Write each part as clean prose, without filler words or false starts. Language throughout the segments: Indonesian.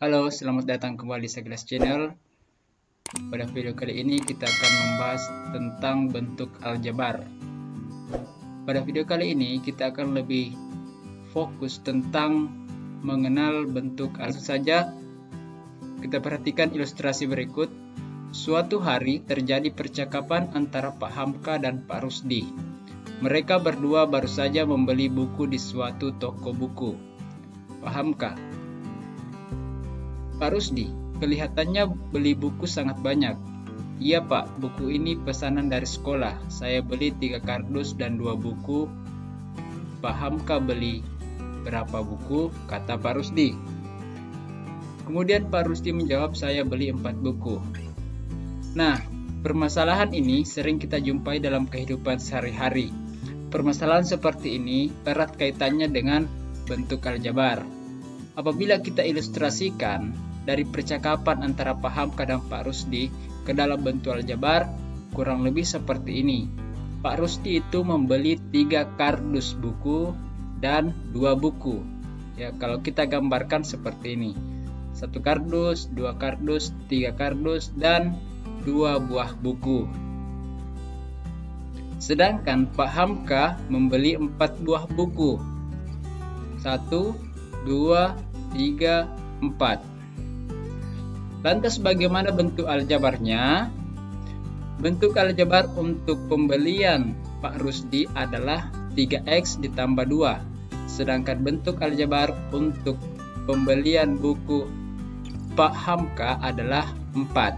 Halo, selamat datang kembali di Segelas Channel. Pada video kali ini kita akan membahas tentang bentuk aljabar. Pada video kali ini kita akan lebih fokus tentang mengenal bentuk aljabar. Langsung saja kita perhatikan ilustrasi berikut. Suatu hari terjadi percakapan antara Pak Hamka dan Pak Rusdi. Mereka berdua baru saja membeli buku di suatu toko buku. Pak Hamka: Pak Rusdi, kelihatannya beli buku sangat banyak. Iya Pak, buku ini pesanan dari sekolah. Saya beli 3 kardus dan 2 buku. Pak Hamka beli berapa buku? Kata Pak Rusdi. Kemudian Pak Rusdi menjawab, saya beli 4 buku. Nah, permasalahan ini sering kita jumpai dalam kehidupan sehari-hari. Permasalahan seperti ini erat kaitannya dengan bentuk aljabar. Apabila kita ilustrasikan dari percakapan antara Pak Hamka dan Pak Rusdi ke dalam bentuk aljabar, kurang lebih seperti ini. Pak Rusdi itu membeli 3 kardus buku dan 2 buku. Ya, kalau kita gambarkan seperti ini. 1 kardus, 2 kardus, 3 kardus, dan 2 buah buku. Sedangkan Pak Hamka membeli 4 buah buku. 1, 2, 3, 4. Lantas bagaimana bentuk aljabarnya? Bentuk aljabar untuk pembelian Pak Rusdi adalah 3x ditambah 2. Sedangkan bentuk aljabar untuk pembelian buku Pak Hamka adalah 4.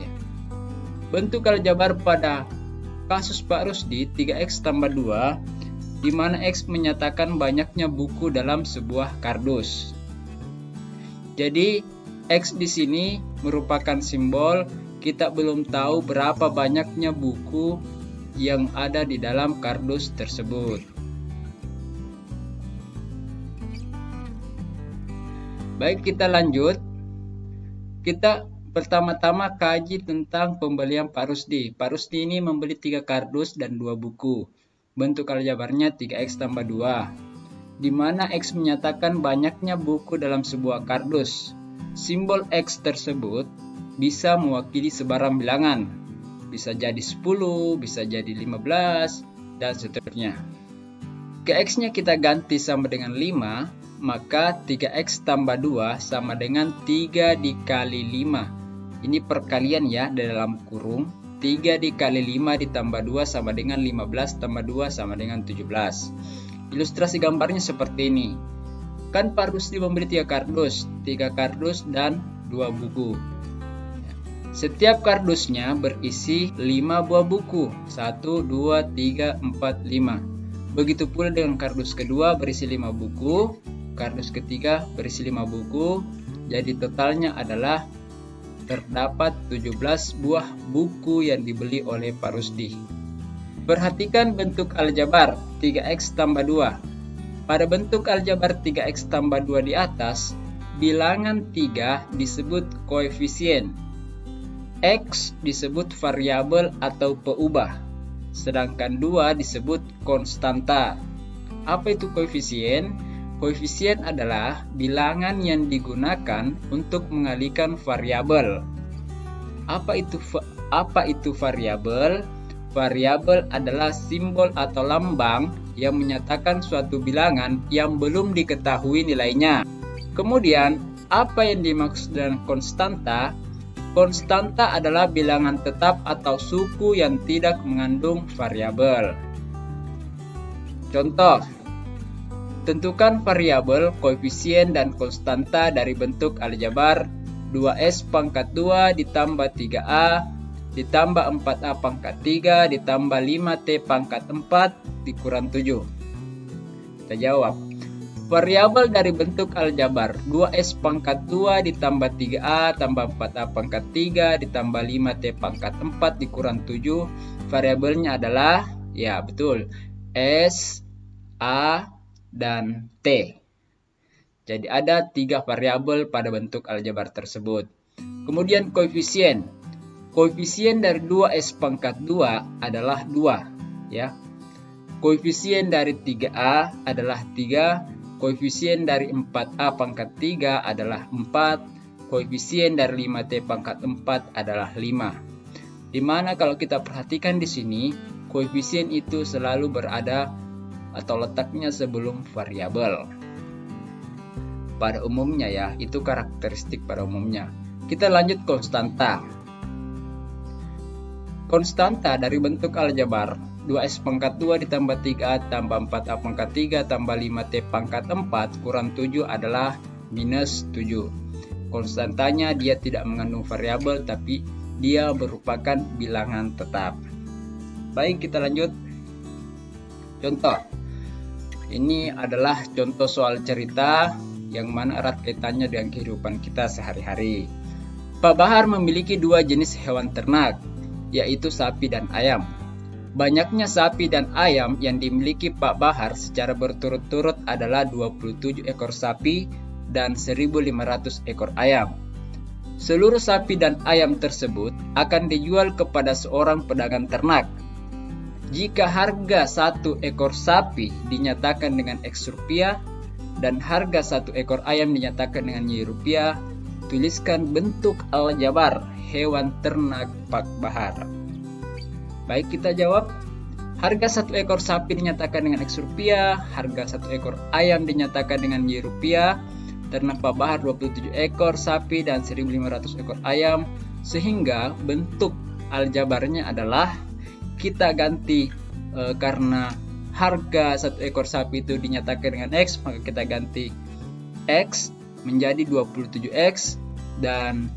Ya. Bentuk aljabar pada kasus Pak Rusdi 3x tambah 2, di mana X menyatakan banyaknya buku dalam sebuah kardus. Jadi X di sini merupakan simbol kita belum tahu berapa banyaknya buku yang ada di dalam kardus tersebut. Baik, kita lanjut. Kita pertama-tama kaji tentang pembelian Pak Rusdi. Pak Rusdi ini membeli 3 kardus dan 2 buku. Bentuk aljabarnya 3x tambah 2, di mana X menyatakan banyaknya buku dalam sebuah kardus. Simbol X tersebut bisa mewakili sebarang bilangan. Bisa jadi 10, bisa jadi 15, dan seterusnya. Jika X-nya kita ganti sama dengan 5, maka 3x tambah 2 sama dengan 3 dikali 5. Ini perkalian ya, dalam kurung. 3 dikali 5 ditambah 2 sama dengan 15 tambah 2 sama dengan 17. Ilustrasi gambarnya seperti ini. Kan Pak Rusdi membeli 3 kardus dan 2 buku. Setiap kardusnya berisi 5 buah buku. 1, 2, 3, 4, 5. Begitu pula dengan kardus kedua berisi 5 buku. Kardus ketiga berisi 5 buku. Jadi totalnya adalah terdapat 17 buah buku yang dibeli oleh Pak Rusdi. Perhatikan bentuk aljabar 3x tambah 2. Pada bentuk aljabar 3x tambah 2 di atas, bilangan 3 disebut koefisien. X disebut variabel atau peubah, sedangkan 2 disebut konstanta. Apa itu koefisien? Koefisien adalah bilangan yang digunakan untuk mengalihkan variabel. Apa itu variabel? Variabel adalah simbol atau lambang yang menyatakan suatu bilangan yang belum diketahui nilainya. Kemudian, apa yang dimaksud dengan konstanta? Konstanta adalah bilangan tetap atau suku yang tidak mengandung variabel. Contoh: tentukan variabel, koefisien, dan konstanta dari bentuk aljabar 2s pangkat 2 ditambah 3a ditambah 4a pangkat 3 ditambah 5t pangkat 4 dikurang 7. Kita jawab. Variabel dari bentuk aljabar 2s pangkat 2 ditambah 3a tambah 4a pangkat 3 ditambah 5t pangkat 4 dikurang 7. Variabelnya adalah, ya betul, s, a, dan T. Jadi ada 3 variabel pada bentuk aljabar tersebut. Kemudian koefisien. Koefisien dari 2s pangkat 2 adalah 2. Ya. Koefisien dari 3a adalah 3. Koefisien dari 4A pangkat 3 adalah 4. Koefisien dari 5T pangkat 4 adalah 5. Dimana kalau kita perhatikan di sini, koefisien itu selalu berada atau letaknya sebelum variabel. Pada umumnya ya, itu karakteristik pada umumnya. Kita lanjut konstanta. Konstanta dari bentuk aljabar 2S pangkat 2 ditambah 3A tambah 4A pangkat 3 tambah 5T pangkat 4 kurang 7 adalah minus 7. Konstantanya dia tidak mengandung variabel, tapi dia merupakan bilangan tetap. Baik, kita lanjut. Contoh. Ini adalah contoh soal cerita yang mana erat kaitannya dengan kehidupan kita sehari-hari. Pak Bahar memiliki 2 jenis hewan ternak, yaitu sapi dan ayam. Banyaknya sapi dan ayam yang dimiliki Pak Bahar secara berturut-turut adalah 27 ekor sapi dan 1.500 ekor ayam. Seluruh sapi dan ayam tersebut akan dijual kepada seorang pedagang ternak. Jika harga 1 ekor sapi dinyatakan dengan X rupiah dan harga 1 ekor ayam dinyatakan dengan Y rupiah, tuliskan bentuk aljabar hewan ternak Pak Bahar. Baik, kita jawab. Harga 1 ekor sapi dinyatakan dengan X rupiah, harga 1 ekor ayam dinyatakan dengan Y rupiah. Ternak Pak Bahar 27 ekor sapi dan 1.500 ekor ayam, sehingga bentuk aljabarnya adalah kita ganti karena harga 1 ekor sapi itu dinyatakan dengan X, maka kita ganti X menjadi 27X, dan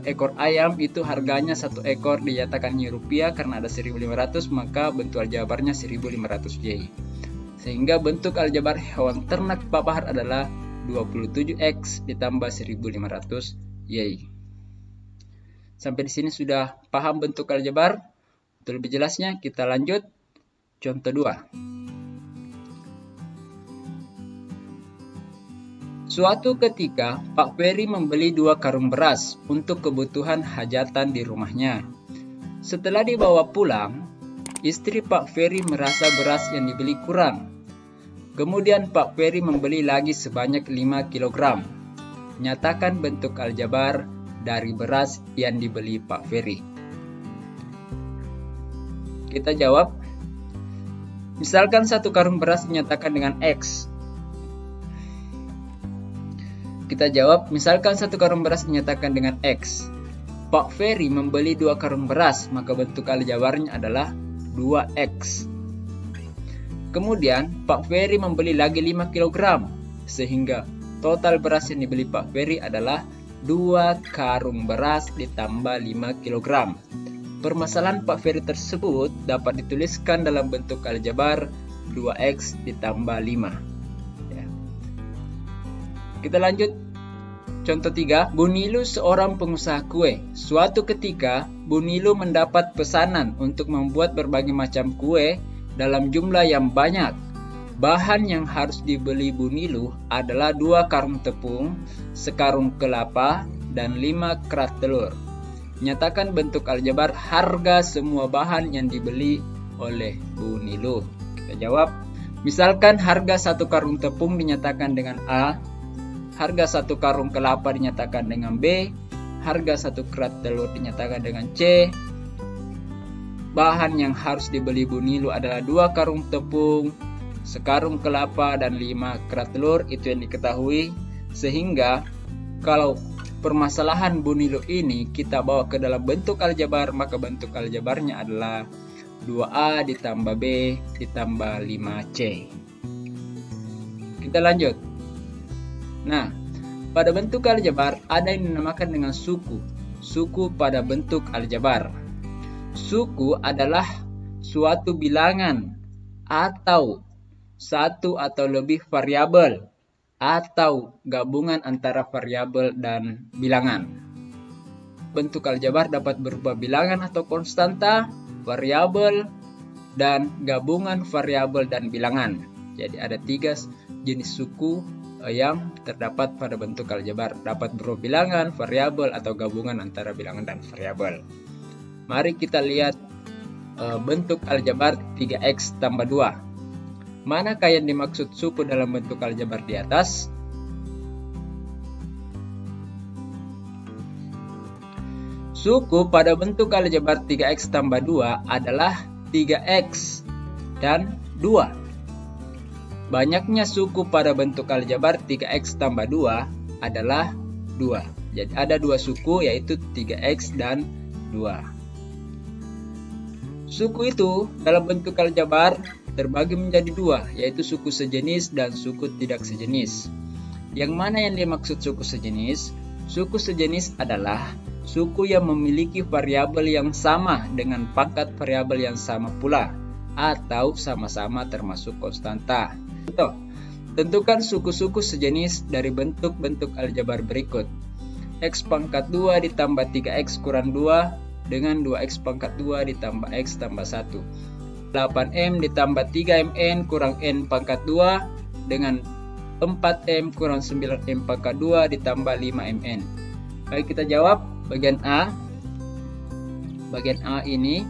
ekor ayam itu harganya 1 ekor dinyatakan Y rupiah karena ada 1.500, maka bentuk aljabarnya 1.500Y. Sehingga bentuk aljabar hewan ternak Pak Bahar adalah 27X ditambah 1.500Y. Sampai di sini sudah paham bentuk aljabar? Untuk lebih jelasnya kita lanjut contoh 2. Suatu ketika, Pak Ferry membeli 2 karung beras untuk kebutuhan hajatan di rumahnya. Setelah dibawa pulang, istri Pak Ferry merasa beras yang dibeli kurang. Kemudian Pak Ferry membeli lagi sebanyak 5 kg. Nyatakan bentuk aljabar dari beras yang dibeli Pak Ferry. Kita jawab. Misalkan 1 karung beras dinyatakan dengan X. Kita jawab, misalkan 1 karung beras dinyatakan dengan X. Pak Ferry membeli 2 karung beras, maka bentuk aljabarnya adalah 2X. Kemudian, Pak Ferry membeli lagi 5 kg, sehingga total beras yang dibeli Pak Ferry adalah 2 karung beras ditambah 5 kg. Permasalahan Pak Ferry tersebut dapat dituliskan dalam bentuk aljabar 2X ditambah 5. Kita lanjut. Contoh 3. Bu Nilu seorang pengusaha kue. Suatu ketika, Bu Nilu mendapat pesanan untuk membuat berbagai macam kue dalam jumlah yang banyak. Bahan yang harus dibeli Bu Nilu adalah 2 karung tepung, sekarung kelapa, dan 5 kerat telur. Nyatakan bentuk aljabar harga semua bahan yang dibeli oleh Bu Nilu. Kita jawab. Misalkan harga 1 karung tepung dinyatakan dengan A, harga 1 karung kelapa dinyatakan dengan B, harga 1 kerat telur dinyatakan dengan C. Bahan yang harus dibeli Bu Nilu adalah 2 karung tepung, sekarung kelapa, dan 5 kerat telur. Itu yang diketahui. Sehingga kalau permasalahan Bu Nilu ini kita bawa ke dalam bentuk aljabar, maka bentuk aljabarnya adalah 2A ditambah B ditambah 5C. Kita lanjut. Nah, pada bentuk aljabar ada yang dinamakan dengan suku. Suku pada bentuk aljabar. Suku adalah suatu bilangan atau satu atau lebih variabel atau gabungan antara variabel dan bilangan. Bentuk aljabar dapat berupa bilangan atau konstanta, variabel, dan gabungan variabel dan bilangan. Jadi ada 3 jenis suku yang terdapat pada bentuk aljabar, dapat berupa bilangan, variabel, atau gabungan antara bilangan dan variabel. Mari kita lihat bentuk aljabar 3X tambah 2. Manakah yang dimaksud suku dalam bentuk aljabar di atas? Suku pada bentuk aljabar 3x tambah 2 adalah 3x dan 2. Banyaknya suku pada bentuk aljabar 3x tambah 2 adalah 2. Jadi ada 2 suku, yaitu 3x dan 2. Suku itu dalam bentuk aljabar terbagi menjadi 2, yaitu suku sejenis dan suku tidak sejenis. Yang mana yang dimaksud suku sejenis? Suku sejenis adalah suku yang memiliki variabel yang sama dengan pangkat variabel yang sama pula, atau sama-sama termasuk konstanta. Contoh, tentukan suku-suku sejenis dari bentuk-bentuk aljabar berikut. X pangkat 2 ditambah 3x kurang 2 dengan 2x pangkat 2 ditambah x tambah 1. 8m ditambah 3mn kurang n pangkat 2 dengan 4m kurang 9m pangkat 2 ditambah 5mn. Baik, kita jawab bagian A. Bagian A ini,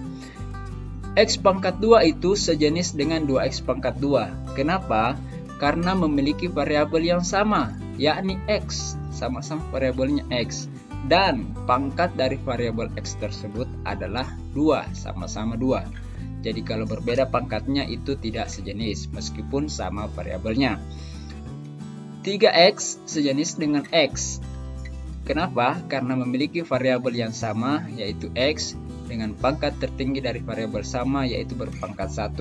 x pangkat 2 itu sejenis dengan 2x pangkat 2. Kenapa? Karena memiliki variabel yang sama, yakni x, sama-sama variabelnya x. Dan pangkat dari variabel x tersebut adalah 2, sama-sama 2. Jadi kalau berbeda pangkatnya itu tidak sejenis, meskipun sama variabelnya. 3x sejenis dengan x. Kenapa? Karena memiliki variabel yang sama, yaitu x, dengan pangkat tertinggi dari variabel sama, yaitu berpangkat 1.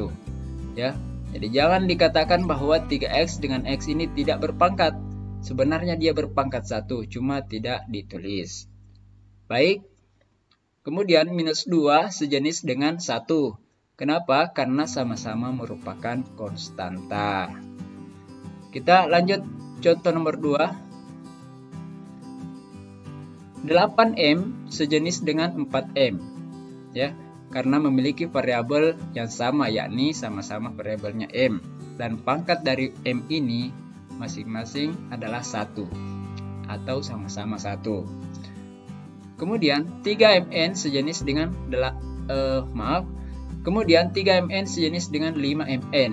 Ya, jadi jangan dikatakan bahwa 3x dengan x ini tidak berpangkat. Sebenarnya dia berpangkat 1, cuma tidak ditulis. Baik. Kemudian minus 2 sejenis dengan 1. Kenapa? Karena sama-sama merupakan konstanta. Kita lanjut contoh nomor 2. 8m sejenis dengan 4m, ya, karena memiliki variabel yang sama, yakni sama-sama variabelnya m, dan pangkat dari m ini masing-masing adalah 1 atau sama-sama 1. Kemudian 3mn sejenis dengan 3mn sejenis dengan 5mn.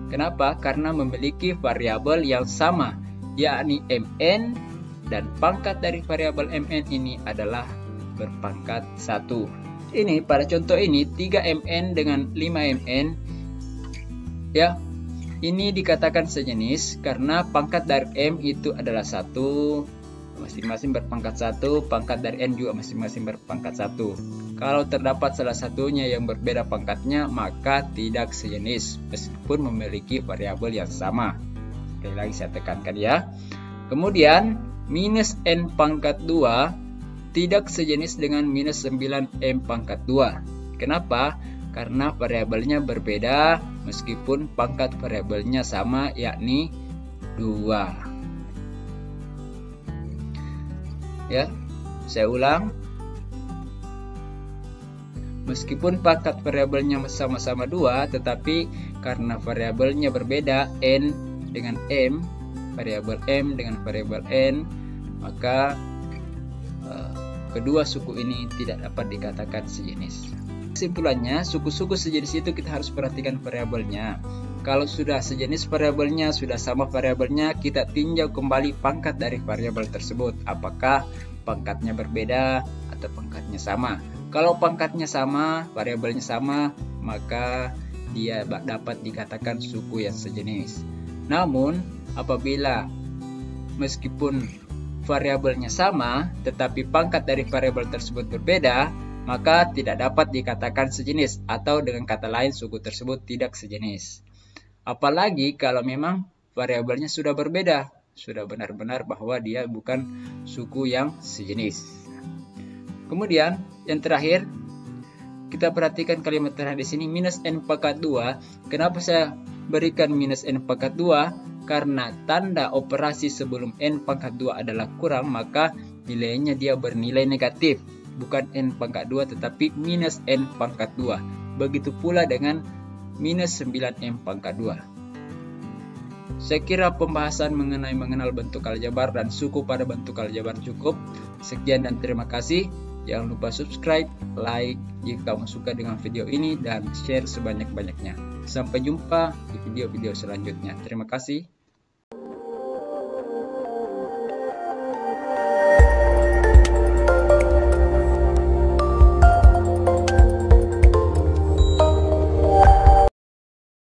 Kenapa? Karena memiliki variabel yang sama, yakni mn, dan pangkat dari variabel mn ini adalah berpangkat 1. Ini pada contoh ini 3mn dengan 5mn, ya, ini dikatakan sejenis karena pangkat dari m itu adalah 1, masing-masing berpangkat 1, pangkat dari n juga masing-masing berpangkat 1. Kalau terdapat salah satunya yang berbeda pangkatnya, maka tidak sejenis meskipun memiliki variabel yang sama. Sekali lagi saya tekankan, ya. Kemudian minus n pangkat 2 tidak sejenis dengan minus 9m pangkat 2. Kenapa? Karena variabelnya berbeda meskipun pangkat variabelnya sama, yakni 2. Ya, saya ulang. Meskipun pangkat variabelnya sama-sama 2, tetapi karena variabelnya berbeda, n dengan m, variabel m dengan variabel n, maka kedua suku ini tidak dapat dikatakan sejenis. Kesimpulannya, suku-suku sejenis itu kita harus perhatikan variabelnya. Kalau sudah sejenis variabelnya, sudah sama variabelnya, kita tinjau kembali pangkat dari variabel tersebut. Apakah pangkatnya berbeda atau pangkatnya sama? Kalau pangkatnya sama, variabelnya sama, maka dia dapat dikatakan suku yang sejenis. Namun, apabila meskipun variabelnya sama, tetapi pangkat dari variabel tersebut berbeda, maka tidak dapat dikatakan sejenis, atau dengan kata lain suku tersebut tidak sejenis. Apalagi kalau memang variabelnya sudah berbeda, sudah benar-benar bahwa dia bukan suku yang sejenis. Kemudian yang terakhir, kita perhatikan kalimat terakhir di sini, minus n pangkat 2. Kenapa saya berikan minus n pangkat 2? Karena tanda operasi sebelum n pangkat 2 adalah kurang, maka nilainya dia bernilai negatif. Bukan n pangkat 2 tetapi minus n pangkat 2. Begitu pula dengan minus 9m pangkat 2. Saya kira pembahasan mengenal bentuk aljabar dan suku pada bentuk aljabar cukup. Sekian dan terima kasih. Jangan lupa subscribe, like jika kamu suka dengan video ini, dan share sebanyak-banyaknya. Sampai jumpa di video-video selanjutnya. Terima kasih.